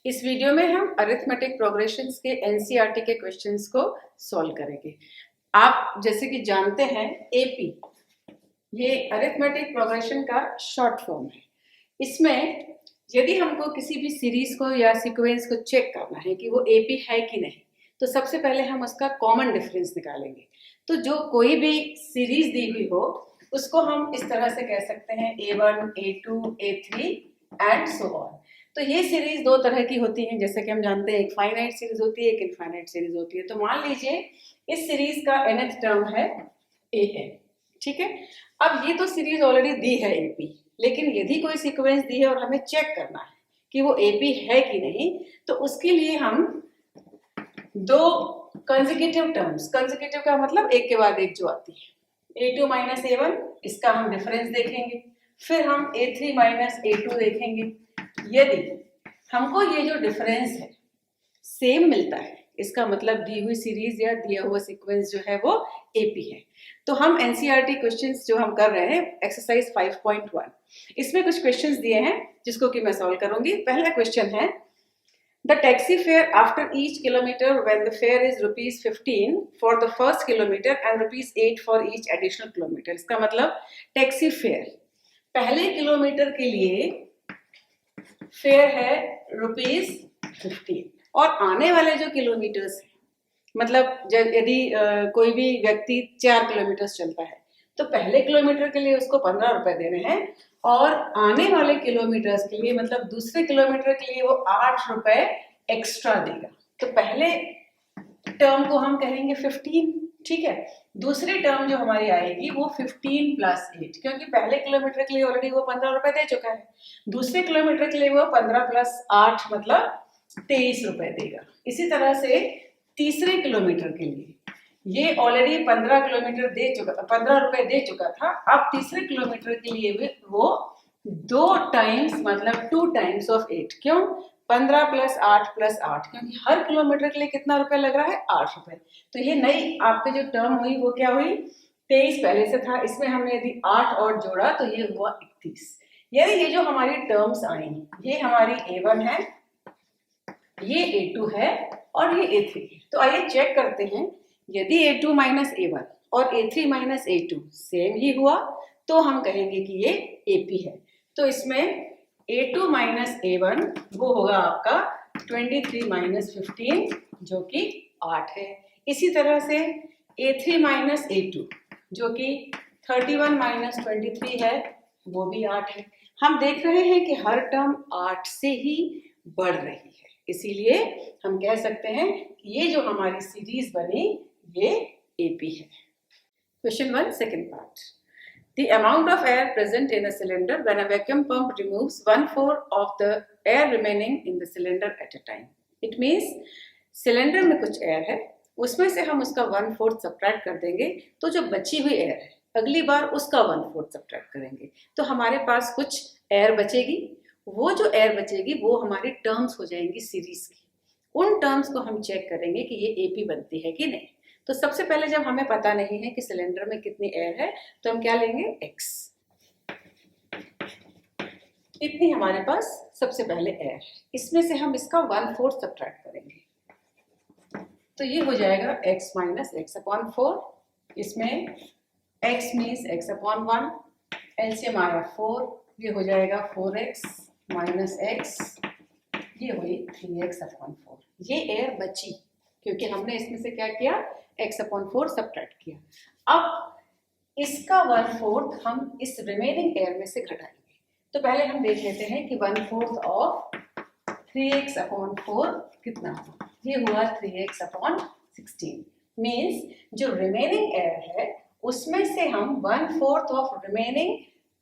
इस वीडियो में हम अरिथमेटिक प्रोग्रेशंस के एनसीईआरटी के क्वेश्चंस को सॉल्व करेंगे। आप जैसे कि जानते हैं एपी ये अरिथमेटिक प्रोग्रेशन का शॉर्ट फॉर्म है। इसमें यदि हमको किसी भी सीरीज को या सीक्वेंस को चेक करना है कि वो एपी है कि नहीं, तो सबसे पहले हम उसका कॉमन डिफरेंस निकालेंगे। तो जो कोई भी सीरीज दी हुई हो उसको हम इस तरह से कह सकते हैं A1, A2, A3 and so on. तो ये सीरीज दो तरह की होती है, जैसे कि हम जानते हैं एक फाइनाइट सीरीज होती है, एक इनफाइनाइट सीरीज होती है। तो मान लीजिए इस सीरीज का nth टर्म है an, ठीक है। अब ये तो सीरीज ऑलरेडी दी है एपी, लेकिन यदि कोई सीक्वेंस दी है और हमें चेक करना है कि वो एपी है कि नहीं, तो उसके लिए हम दो कंसेक्यूटिव टर्म्स, कंसेक्यूटिव का मतलब एक के बाद एक जो आती है, A2 माइनस A1, इसका हम डिफरेंस देखेंगे। फिर हम A3 माइनस A2 देखेंगे। यदि हमको ये जो डिफरेंस है सेम मिलता है, इसका मतलब दी हुई सीरीज या दिया हुआ सीक्वेंस जो है वो एपी है। तो हम एनसीईआरटी क्वेश्चंस जो हम कर रहे हैं एक्सरसाइज 5.1, इसमें कुछ क्वेश्चंस दिए हैं जिसको कि मैं सॉल्व करूंगी। पहला क्वेश्चन है the taxi fare after each kilometre when the fair is ₹15 for the first kilometre and ₹8 for each additional kilometre. इसका मतलब टैक्सी फेयर पहले किलोमीटर के लिए फेयर है ₹15 और आने वाले जो किलोमीटर्स है, मतलब यदि कोई भी व्यक्ति 4 किलोमीटर चलता है तो पहले किलोमीटर के लिए उसको 15 रुपए देने हैं और आने वाले किलोमीटर्स के लिए मतलब दूसरे किलोमीटर के लिए वो 8 रुपए एक्स्ट्रा देगा। तो पहले टर्म को हम कहेंगे 15, ठीक है। दूसरी टर्म जो हमारी आएगी वो 15 प्लस 8, क्योंकि पहले किलोमीटर के लिए ऑलरेडी वो 15 रुपए दे चुका है। दूसरे किलोमीटर के लिए वो 15 प्लस 8 मतलब 23 रुपए देगा। इसी तरह से तीसरे किलोमीटर के लिए ये ऑलरेडी 15 किलोमीटर दे चुका था, 15 रुपए दे चुका था। अब तीसरे किलोमीटर के लिए भी वो 2 टाइम्स मतलब 2 टाइम्स ऑफ 8, क्यों 15 प्लस 8 प्लस 8, क्योंकि हर किलोमीटर के लिए कितना रुपए लग रहा है 8 रुपए। तो ये नई आपके जो टर्म हुई वो क्या हुई, 23 पहले से था, इसमें हमने यदि 8 और जोड़ा तो ये हुआ 31। यदि ये जो हमारी टर्म्स आई ये हमारी A1 है, ये A2 है और ये A3 है। तो आइए चेक करते हैं, यदि A2 माइनस A1 और A3 माइनस A2 सेम ही हुआ तो हम कहेंगे कि ये AP है। तो इसमें A2 माइनस A1 वो होगा आपका 23 माइनस 15 जो कि 8 है। इसी तरह से A3 माइनस A2 जो कि 31 माइनस 23 है वो भी 8 है। हम देख रहे हैं कि हर टर्म 8 से ही बढ़ रही है, इसीलिए हम कह सकते हैं कि ये जो हमारी सीरीज बनी ये एपी है। Question 1 second part, the amount of air present in a cylinder when a vacuum pump removes 1/4 of the air remaining in the cylinder at a time. It means cylinder में कुछ air है, उसमें से हम उसका 1/4 subtract कर देंगे, तो जो बची हुई एयर है अगली बार उसका 1/4 सब्ट्रैक्ट करेंगे तो हमारे पास कुछ एयर बचेगी। वो जो एयर बचेगी वो हमारी टर्म्स हो जाएंगी सीरीज की। उन टर्म्स को हम चेक करेंगे कि ये एपी बनती है कि नहीं। तो सबसे पहले जब हमें पता नहीं है कि सिलेंडर में कितनी एयर है तो हम क्या लेंगे, x, इतनी हमारे पास सबसे पहले एयर है, इसमें से हम इसका 1/4 सब्ट्रैक्ट करेंगे तो ये हो जाएगा x माइनस x अपॉन 4। इसमें x means x upon 1, LCM आया 4, ये हो जाएगा 4x माइनस x, ये हुई 3x अपॉन 4। ये एयर बची क्योंकि हमने इसमें से क्या किया, x अपॉन 4 सब्ट्रैक्ट किया। अब इसका 1/4 हम इस रिमेनिंग एयर में से घटाएंगे। तो पहले हम देख लेते हैं कि 1/4 ऑफ 3x अपॉन 4 कितना हुआ, ये हुआ 3x अपॉन 16। मीन्स जो रिमेनिंग एयर है उसमें से हम 1/4 ऑफ रिमेनिंग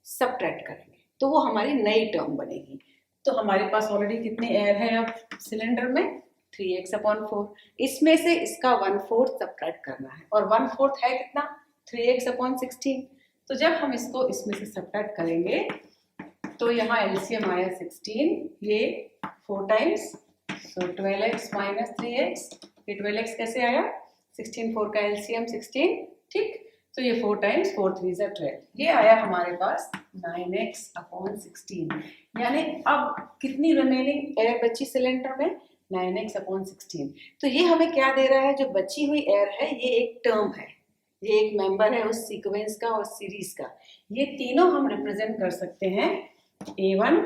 सब्ट्रैक्ट करेंगे तो वो हमारी नई टर्म बनेगी। तो हमारे पास ऑलरेडी कितनी एयर है अब सिलेंडर में, 3x अपॉन 4, इसमें से इसका 1/4 सब्ट्रैक्ट करना है और 1/4 है कितना, 3x अपॉन 16। तो जब हम इसको इसमें से सब्ट्रैक्ट करेंगे तो यहाँ एलसीएम आया 16, ये 4 टाइम्स, सो 12x माइनस 3x। ये 12x कैसे आया, 16 4 का एलसीएम 16, ठीक। तो ये 4 टाइम्स 4 3 12, ये आया हमारे पास 9x/16, यानी अब कितनी रिमेनिंग एयर बची सिलेंडर में? 9x/16। तो ये हमें क्या दे रहा है? जो बची हुई एयर है ये एक टर्म है, ये एक मेंबर है उस सीक्वेंस का और सीरीज का। ये तीनों हम रिप्रेजेंट कर सकते हैं A1,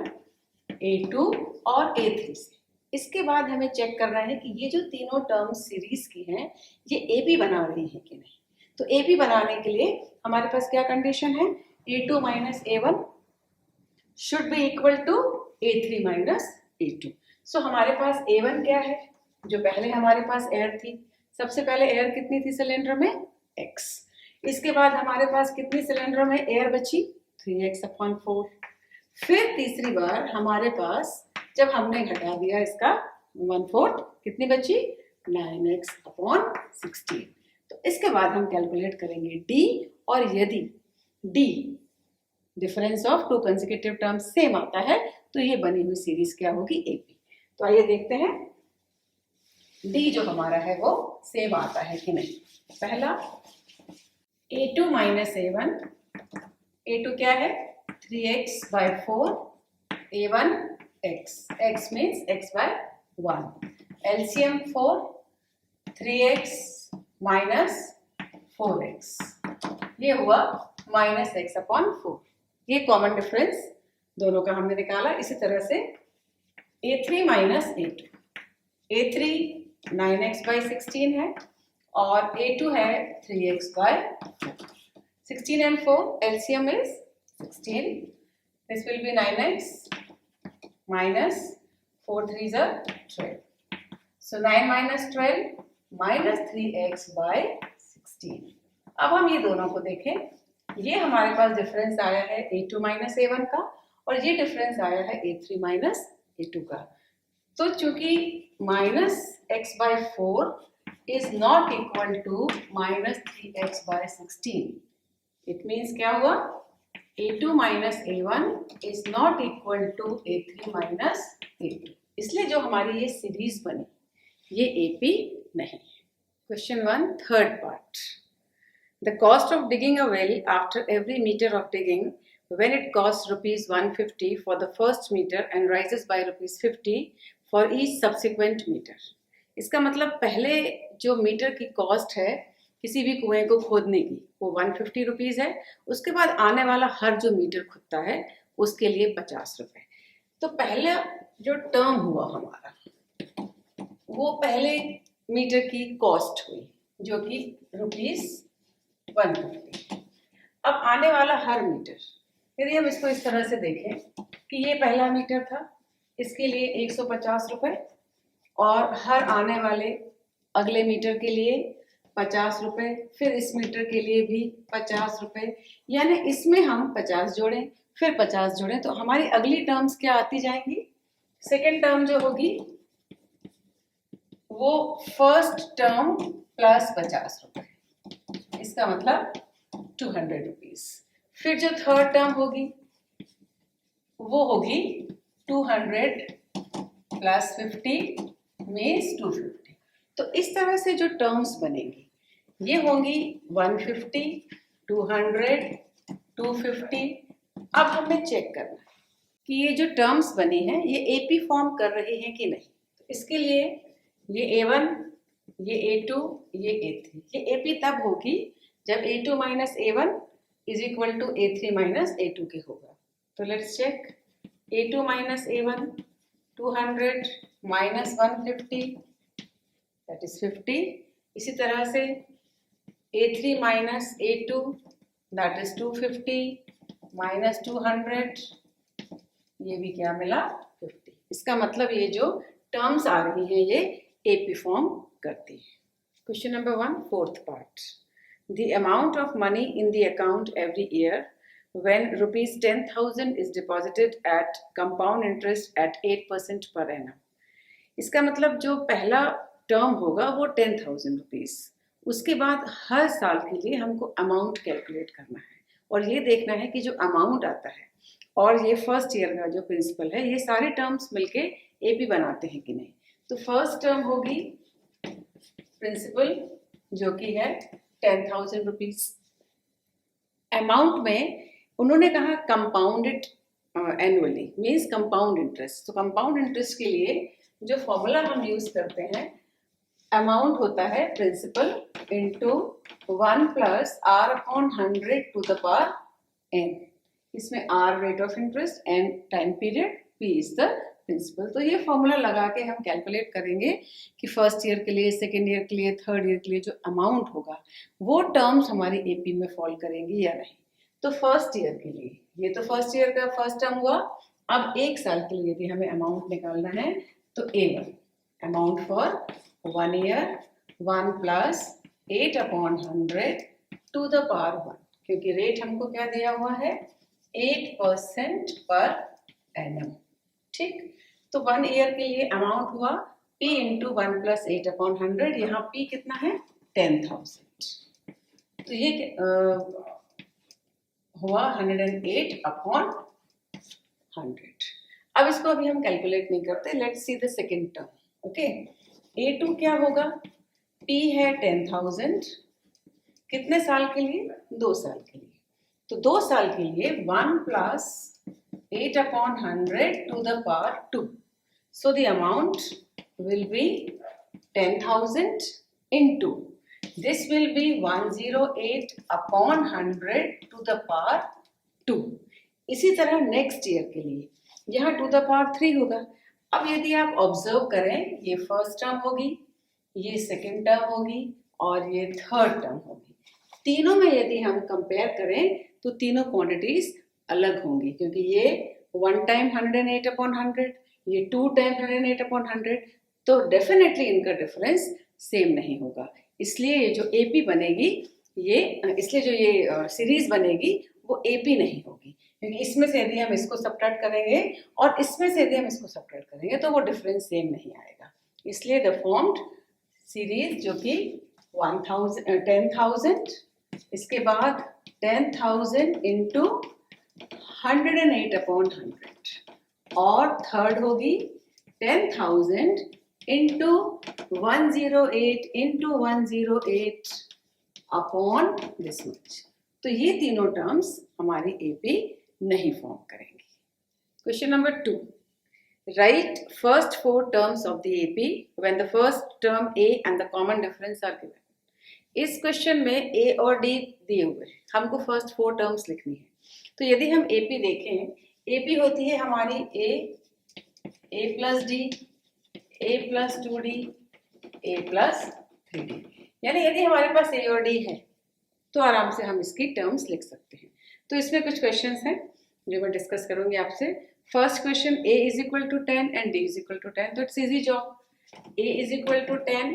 A2 और A3 से। इसके बाद हमें चेक करना है कि ये जो तीनों टर्म्स सीरीज की हैं ये AP बना रही हैं कि नहीं। तो AP बनाने के लिए हमारे पास क्या कंडीशन है? A2 minus A1 should be equal to A3 minus A2। So हमारे पास A1 क्या है? जो पहले हमारे पास एयर थी, सबसे पहले एयर कितनी थी सिलेंडर में? X। इसके बाद हमारे पास कितनी सिलेंडर में एयर बची? 3x/4। फिर तीसरी बार हमारे पास जब हमने घटा दिया इसका 1/4, कितनी बची? 9x/16। तो इसके बाद हम कैलकुलेट करेंगे D, और यदि D difference of to consecutive terms same आता है तो ये बनी हुई सीरीज क्या होगी? AP। तो आइए देखते हैं D जो हमारा है वो सेम आता है कि नहीं। पहला A2 माइनस A1, A2 क्या है? 3x/4, A1 x, x means x/1। LCM 4, 3x minus 4x, ये हुआ -x/4। ये कॉमन डिफरेंस दोनों का हमने निकाला। इसी तरह से A3 minus A2, A3 9x/16 है और A2 है 3x/4। 16 and 4 LCM is 16. This will be 9x minus 4 3s are 12. So 9 minus 12 minus 3x/16. अब हम ये दोनों को देखें। ये हमारे पास डिफरेंस आया है A2 माइनस A1 का, और ये डिफरेंस आया है A3 माइनस A2 का। तो चूंकि -x/4 is not equal to -3x/16, it means क्या हुआ? A2 minus A1 is not equal to A3 minus A2। इसलिए जो हमारी ये सीरीज बनी ये AP नहीं। Question 1, third part. The cost of digging a well after every meter of digging, when it costs ₹150 for the first meter and rises by ₹50 for each subsequent meter। इसका मतलब पहले जो मीटर की cost है किसी भी कुएं को खोदने की वो 150 रुपीज़ है। उसके बाद आने वाला हर जो मीटर खुदता है उसके लिए 50 रुपए। तो पहले जो टर्म हुआ हमारा वो पहले मीटर की कॉस्ट हुई जो कि ₹150। अब आने वाला हर मीटर, यदि हम इसको इस तरह से देखें कि ये पहला मीटर था, इसके लिए 150 रुपए, और हर आने वाले अगले मीटर के लिए 50 रुपए, फिर इस मीटर के लिए भी 50 रुपए, यानी इसमें हम 50 जोड़ें फिर 50 जोड़ें तो हमारी अगली टर्म्स क्या आती जाएंगी? सेकेंड टर्म जो होगी वो फर्स्ट टर्म प्लस 50 रुपए, इसका मतलब 200 रुपीज। फिर जो थर्ड टर्म होगी वो होगी 200 प्लस 50 मीन्स 250। तो इस तरह से जो टर्म्स बनेंगी ये होंगी 150, 200, 250। अब हमें चेक करना है कि ये जो टर्म्स बनी हैं ये AP फॉर्म कर रही हैं कि नहीं। तो इसके लिए ये A1, ये A2, ये A3, ये AP तब होगी जब A2 minus A1 is equal to A3 minus A2 के होगा। तो let's check. A2 minus A1 200 minus 150 that is 50। इसी तरह से A3 minus A2 that is 250 minus 200, ये भी क्या मिला? 50। इसका मतलब ये जो टर्म्स आ रही हैं ये AP फॉर्म करती है। Question number 1, fourth part. The amount of money in the account every year when ₹10,000 is deposited at compound interest at 8% per annum। इसका मतलब जो पहला टर्म होगा वो 10,000 रुपीज़, उसके बाद हर साल के लिए हमको अमाउंट कैलकुलेट करना है और ये देखना है कि जो अमाउंट आता है और ये फर्स्ट ईयर का जो प्रिंसिपल है ये सारे टर्म्स मिलके AP बनाते हैं कि नहीं। तो फर्स्ट टर्म होगी प्रिंसिपल जो कि है 10,000 रुपीज। अमाउंट में उन्होंने कहा compounded annually means compound interest. तो कंपाउंड इंटरेस्ट के लिए जो फॉर्मूला हम यूज करते हैं, अमाउंट होता है principal into 1 plus r upon 100 to the power n। इसमें r rate of interest, n time period, p is the principal. तो ये फॉर्मूला लगा के हम कैलकुलेट करेंगे कि फर्स्ट ईयर के लिए, सेकेंड ईयर के लिए, थर्ड ईयर के लिए जो अमाउंट होगा वो टर्म्स हमारी एपी में फॉल करेंगी या नहीं। तो फर्स्ट ईयर के लिए, ये तो फर्स्ट ईयर का फर्स्ट टर्म हुआ। अब एक साल के लिए यदि हमें अमाउंट निकालना है तो A1 amount for 1 year 1 plus 8 upon 100 to the power 1, क्योंकि रेट हमको क्या दिया हुआ है 8% पर एनम। ठीक, तो 1 ईयर के लिए अमाउंट हुआ P इंटू 1 प्लस 8 अपॉन 100। यहाँ P कितना है 10,000। तो ये हुआ 108 अपॉन 100। अब इसको अभी हम कैलकुलेट नहीं करते, let's see the second term. Okay, A2 क्या होगा, P है 10,000, कितने साल के लिए 2 साल के लिए। तो 2 साल के लिए 1 plus 8 upon 100 to the power 2. So the amount will be 10,000 into, this will be 108 upon 100 to the power 2. इसी तरह नेक्स्ट ईयर के लिए यहाँ टू द पावर 3 होगा। अब यदि आप ऑब्जर्व करें, ये फर्स्ट टर्म होगी, ये सेकेंड टर्म होगी और ये थर्ड टर्म होगी। तीनों में यदि हम कंपेयर करें तो तीनों क्वांटिटीज अलग होंगी, क्योंकि ये 1 टाइम 108 अपॉन 100, ये 2 टाइम 108 अपॉन 100, तो डेफिनेटली इनका डिफरेंस सेम नहीं होगा। इसलिए ये जो एपी बनेगी, इसलिए जो ये सीरीज बनेगी वो एपी नहीं होगी, क्योंकि इसमें से यदि हम इसको सब्ट्रैक्ट करेंगे और इसमें से यदि हम इसको सब्ट्रैक्ट करेंगे तो वो डिफरेंस सेम नहीं आएगा। इसलिए द फॉर्म्ड सीरीज जो कि 10,000, इसके बाद 10,000 इंटू 108 अपॉन 100 और थर्ड होगी 10,000 into 108 into 108 upon this much. तो ये तीनों टर्म्स हमारी एपी नहीं फॉर्म करेंगी। Question number 2, write first 4 terms of the AP when the first term a and the common difference are given. इस क्वेश्चन में ए और डी दिए हुए हैं, हमको फर्स्ट 4 टर्म्स लिखनी है। तो यदि हम एपी देखें, एपी होती है हमारी ए प्लस डी, ए प्लस 2d, ए प्लस 3d। यानी यदि हमारे पास ए और डी है तो आराम से हम इसकी टर्म्स लिख सकते हैं। तो इसमें कुछ क्वेश्चंस हैं जो मैं डिस्कस करूंगी आपसे। First question, a is equal to 10 and d is equal to 10, तो it's easy job. A is equal to 10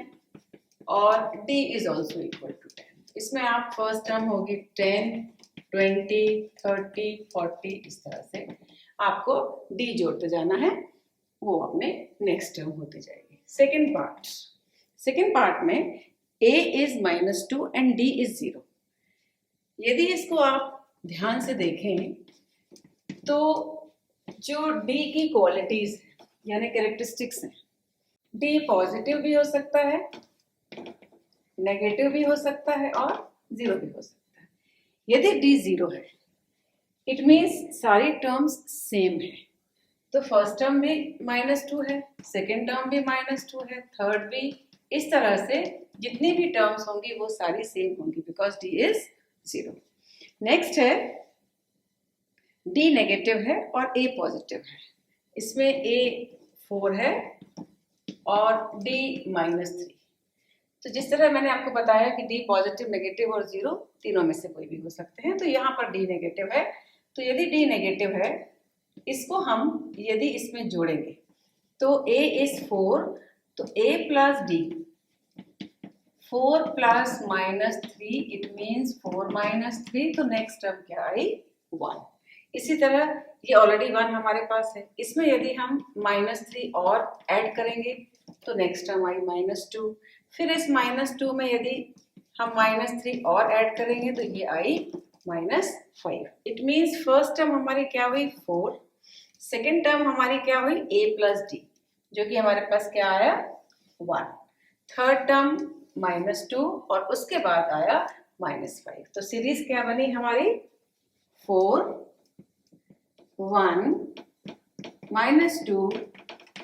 और d is also equal to 10। इसमें आप फर्स्ट टर्म होगी 10, 20, 30, 40, इस तरह से आपको डी जोड़ते जाना है, वो अपने नेक्स्ट टर्म होती जाएगी। सेकेंड पार्ट में a is -2 and d is 0। यदि इसको आप ध्यान से देखें तो जो d की क्वालिटीज यानी कैरेक्टरिस्टिक्स हैं, d पॉजिटिव भी हो सकता है, नेगेटिव भी हो सकता है और 0 भी हो सकता है। यदि d 0 है इट मीन्स सारी टर्म्स सेम है। तो फर्स्ट टर्म भी -2 है, सेकेंड टर्म भी -2 है, थर्ड भी, इस तरह से जितनी भी टर्म्स होंगी वो सारी सेम होंगी बिकॉज d इज 0। नेक्स्ट है d नेगेटिव है और a पॉजिटिव है। इसमें a 4 है और d -3। तो जिस तरह मैंने आपको बताया कि d पॉजिटिव, नेगेटिव और 0 तीनों में से कोई भी हो सकते हैं, तो यहाँ पर d नेगेटिव है। तो यदि d नेगेटिव है, इसको हम यदि इसमें जोड़ेंगे तो a इज 4, तो a plus d, 4 plus -3 it means 4 -3, तो नेक्स्ट टर्म क्या आई 1। इसी तरह ये ऑलरेडी 1 हमारे पास है, इसमें यदि हम -3 और ऐड करेंगे तो नेक्स्ट टर्म आई -2। फिर इस -2 में यदि हम -3 और ऐड करेंगे तो ये आई -5। इट मीन्स फर्स्ट टर्म हमारी क्या हुई 4, सेकेंड टर्म हमारी क्या हुई a प्लस डी, जो कि हमारे पास क्या आया 1, थर्ड टर्म -2 और उसके बाद आया -5। तो सीरीज क्या बनी हमारी 4 1 -2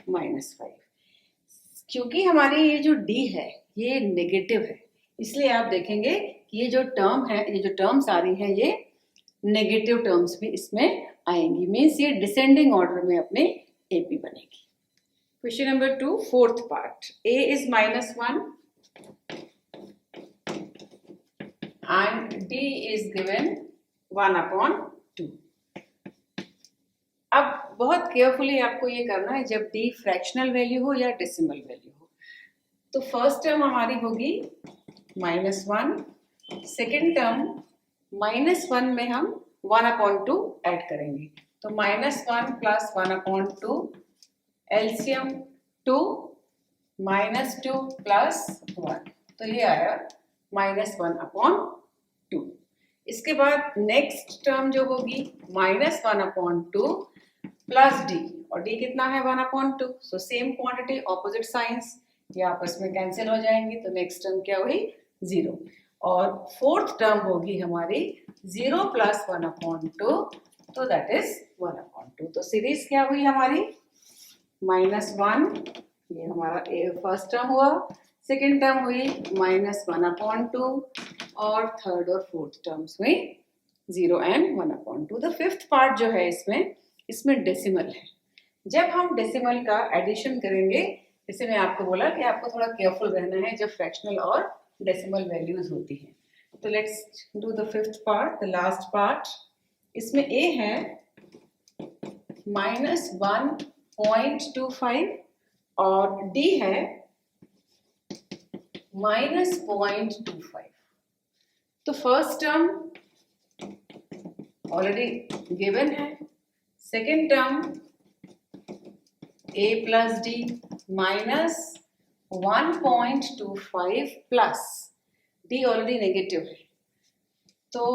-5। क्योंकि हमारी ये जो d है ये नेगेटिव है, इसलिए आप देखेंगे कि ये जो टर्म है, ये जो टर्म्स आ रही हैं, ये नेगेटिव टर्म्स भी इसमें आएंगी। मीन्स ये डिसेंडिंग ऑर्डर में अपने एपी बनेगी। Question number 2, fourth part. a is -1 and d is given 1/2। अब बहुत केयरफुली आपको ये करना है जब d फ्रैक्शनल वैल्यू हो या डेसिमल वैल्यू हो। तो फर्स्ट टर्म हमारी होगी -1, सेकेंड टर्म -1 में हम 1/2 ऐड करेंगे, तो -1 + 1/2 एलसीएम 2 -2 + 1, तो ये आया -1/2। इसके बाद नेक्स्ट टर्म जो होगी -1/2 + d, और d कितना है 1/2। So same quantity opposite science, ये आपस में कैंसिल हो जाएंगे, तो नेक्स्ट टर्म क्या हुई 0। और फोर्थ टर्म होगी हमारी 0 + 1/2, तो दैट इज 1/2। तो सीरीज क्या हुई हमारी -1, ये हमारा फर्स्ट टर्म हुआ, सेकेंड टर्म हुई -1/2 और थर्ड और फोर्थ टर्म्स हुई 0 and 1/2। द फिफ्थ पार्ट जो है इसमें डेसिमल है। जब हम डेसिमल का एडिशन करेंगे, जैसे मैं आपको बोला कि आपको थोड़ा केयरफुल रहना है जब फ्रैक्शनल और डेसिमल वैल्यूज होती हैं। तो let's do the fifth part, the last part. इसमें a है -1.25 और d है -0.25। तो फर्स्ट टर्म ऑलरेडी गिवन है, second term a + d -1.25 plus d already negative है। तो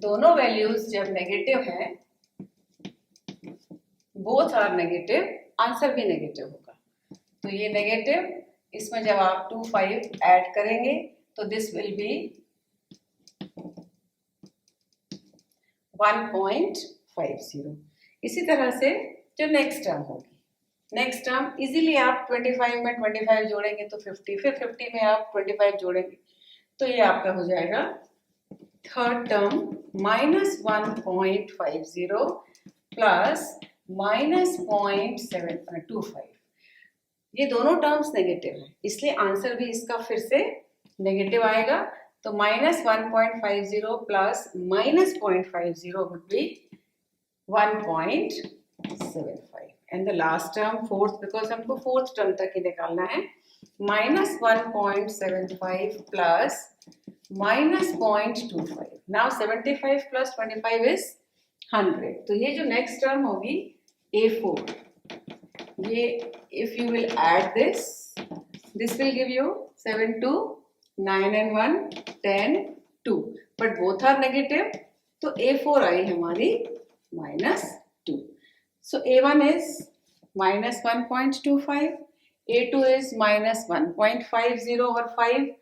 दोनों वैल्यूज जब नेगेटिव है, बोथ आर नेगेटिव, आंसर भी नेगेटिव होगा। तो ये नेगेटिव, इसमें जब आप 25 ऐड करेंगे तो दिस विल बी 1.50। इसी तरह से जो नेक्स्ट टर्म होगी, नेक्स्ट टर्म इजीली आप 25 में 25 जोड़ेंगे तो 50, फिर 50 में आप 25 जोड़ेंगे तो ये आपका हो जाएगा थर्ड टर्म -1.50 प्लस -0.725। ये दोनों टर्म्स नेगेटिव है, इसलिए आंसर भी इसका फिर से नेगेटिव आएगा। तो -1.50 plus -0.50 would be 1.75। And the last term fourth, because हमको फोर्थ टर्म तक ही निकालना है, -1.75 प्लस -0.25। Now 75 + 25 is 100। तो ये जो नेक्स्ट टर्म होगी A4, ये if you will add this will give you 7 2 9 and 1 10 2, but both are negative, तो A4 आई हमारी -2। So A1 is -1.25, A2 is -1.50 over 5,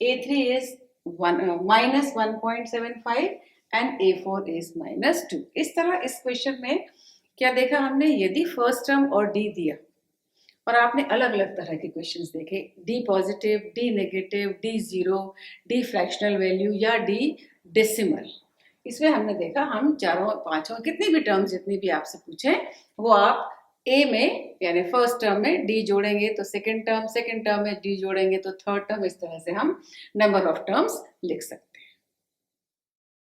A3 is -1.75 and A4 is -2। इस तरह इस क्वेश्चन में क्या देखा हमने, यदि फर्स्ट टर्म और डी दिया और आपने अलग अलग तरह के क्वेश्चंस देखे, D positive, D negative, D 0, D fractional value या डी डेसिमल, इसमें हमने देखा हम चारों पांचों कितनी भी टर्म्स जितनी भी आपसे पूछें वो आप ए में यानी फर्स्ट टर्म में डी जोड़ेंगे तो सेकेंड टर्म में डी जोड़ेंगे तो थर्ड टर्म, इस तरह से हम नंबर ऑफ टर्म्स लिख सकते हैं।